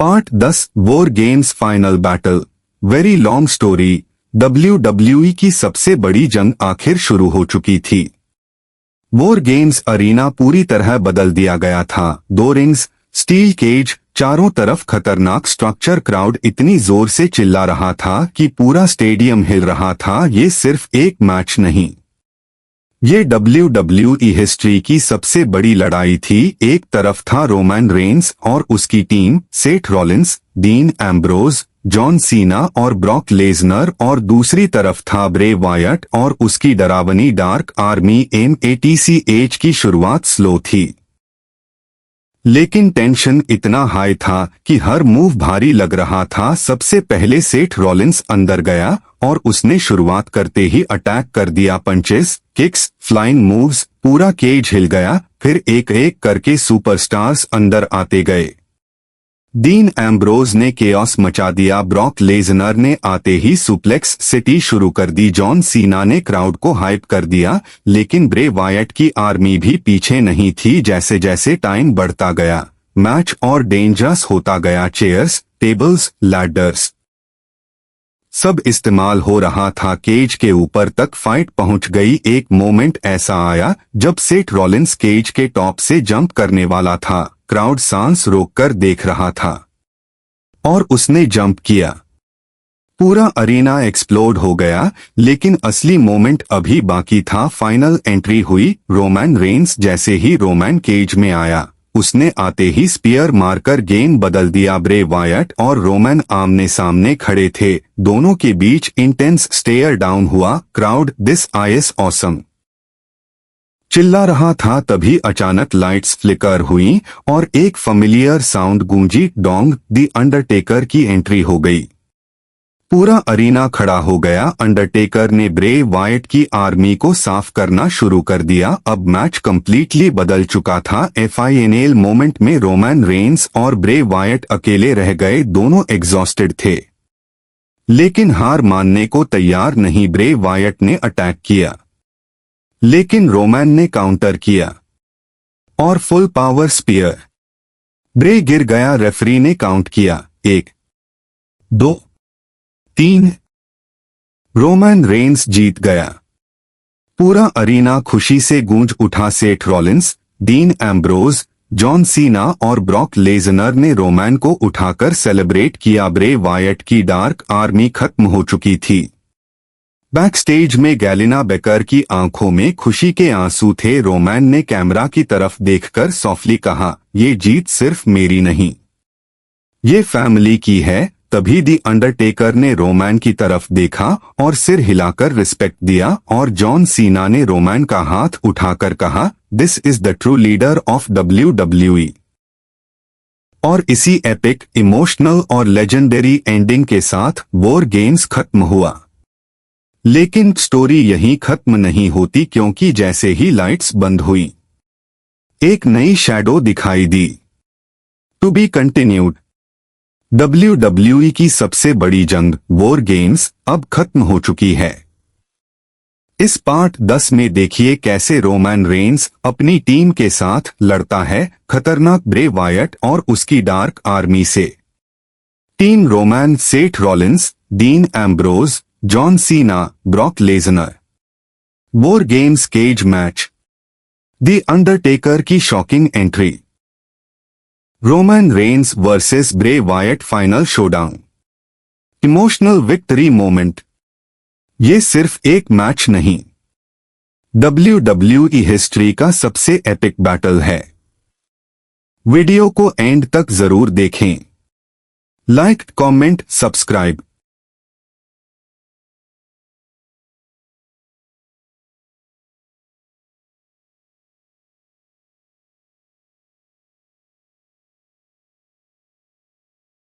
Part 10 war games final battle. Very long story. WWE की सबसे बड़ी जंग आखिर शुरू हो चुकी थी। वॉर गेम्स अरीना पूरी तरह बदल दिया गया था। 2 रिंग्स, स्टील केज, चारों तरफ खतरनाक स्ट्रक्चर, क्राउड इतनी जोर से चिल्ला रहा था कि पूरा स्टेडियम हिल रहा था। ये सिर्फ एक मैच नहीं, ये WWE हिस्ट्री की सबसे बड़ी लड़ाई थी। एक तरफ था रोमन रेंस और उसकी team, Seth Rollins, Dean Ambrose, John सीना और ब्रॉक लेजनर, और दूसरी तरफ था ब्रे वायट और उसकी डरावनी डार्क आर्मी। MATCH की शुरुआत स्लो थी, लेकिन टेंशन इतना हाई था कि हर मूव भारी लग रहा था। सबसे पहले सेथ रॉलिंस अंदर गया और उसने शुरुआत करते ही अटैक कर दिया। पंचेस, किक्स, फ्लाइंग मूव्स, पूरा केज हिल गया। फिर एक एक करके सुपरस्टार्स अंदर आते गए। डीन एम्ब्रोज ने केओस मचा दिया। ब्रॉक लेजनर ने आते ही सुप्लेक्स सिटी शुरू कर दी। जॉन सीना ने क्राउड को हाइप कर दिया, लेकिन ब्रे वायट की आर्मी भी पीछे नहीं थी। जैसे जैसे टाइम बढ़ता गया, मैच और डेंजरस होता गया। चेयर्स, टेबल्स, लैडर्स सब इस्तेमाल हो रहा था। केज के ऊपर तक फाइट पहुंच गई। एक मोमेंट ऐसा आया जब सेथ रॉलिंस केज के टॉप से जंप करने वाला था। क्राउड सांस रोककर देख रहा था और उसने जंप किया। पूरा अरीना एक्सप्लोड हो गया, लेकिन असली मोमेंट अभी बाकी था। फाइनल एंट्री हुई। रोमन रेंस जैसे ही रोमन केज में आया, उसने आते ही स्पीयर मारकर गेम बदल दिया। ब्रे वायट और रोमन आमने सामने खड़े थे। दोनों के बीच इंटेंस स्टेयर डाउन हुआ। क्राउड दिस इज ऑसम चिल्ला रहा था। तभी अचानक लाइट्स फ्लिकर हुई और एक familiar sound Gunji. Dong the Undertaker की एंट्री हो गई। पूरा अरीना खड़ा हो गया। अंडरटेकर ने ब्रे वायट की आर्मी को साफ करना शुरू कर दिया। अब मैच कंप्लीटली बदल चुका था। फाइनल मोमेंट में रोमन रेंस और ब्रे वायट अकेले रह गए। दोनों एग्जॉस्टेड थे, लेकिन हार मानने को तैयार नहीं। ब्रे वायट ने अटैक किया, लेकिन रोमन ने काउंटर किया और फुल पावर स्पीयर। ब्रे गिर गया। रेफरी ने काउंट किया, 1, 2, 3। रोमन रेंस जीत गया। पूरा अरीना खुशी से गूंज उठा। Seth Rollins, Dean Ambrose, John सीना और ब्रॉक लेजनर ने रोमन को उठाकर सेलिब्रेट किया। ब्रे वायट की डार्क आर्मी खत्म हो चुकी थी। बैकस्टेज में गैलिना बेकर की आंखों में खुशी के आंसू थे। रोमन ने कैमरा की तरफ देखकर सॉफ्टली कहा, ये जीत सिर्फ मेरी नहीं, ये फैमिली की है। तभी दी अंडरटेकर ने रोमन की तरफ देखा और सिर हिलाकर रिस्पेक्ट दिया, और जॉन सीना ने रोमन का हाथ उठाकर कहा, this is the true leader of WWE। और इसी एपिक, इमोशनल और लेजेंडरी एंडिंग के साथ वॉर गेम्स खत्म हुआ। लेकिन स्टोरी यहीं खत्म नहीं होती, क्योंकि जैसे ही लाइट्स बंद हुई, एक नई शैडो दिखाई दी। To be continued. WWE की सबसे बड़ी जंग, वॉर गेम्स, अब खत्म हो चुकी है। इस पार्ट 10 में देखिए कैसे रोमन रेंस अपनी टीम के साथ लड़ता है खतरनाक ब्रे वायट और उसकी डार्क आर्मी से। Team Roman, Seth Rollins, Dean Ambrose, John Cena, Brock Lesnar. War games cage match. The Undertaker की shocking entry. Roman Reigns versus Bray Wyatt final showdown. Emotional victory moment. ये सिर्फ एक match नहीं, WWE history का सबसे epic battle है। Video को end तक जरूर देखें। Like, comment, subscribe.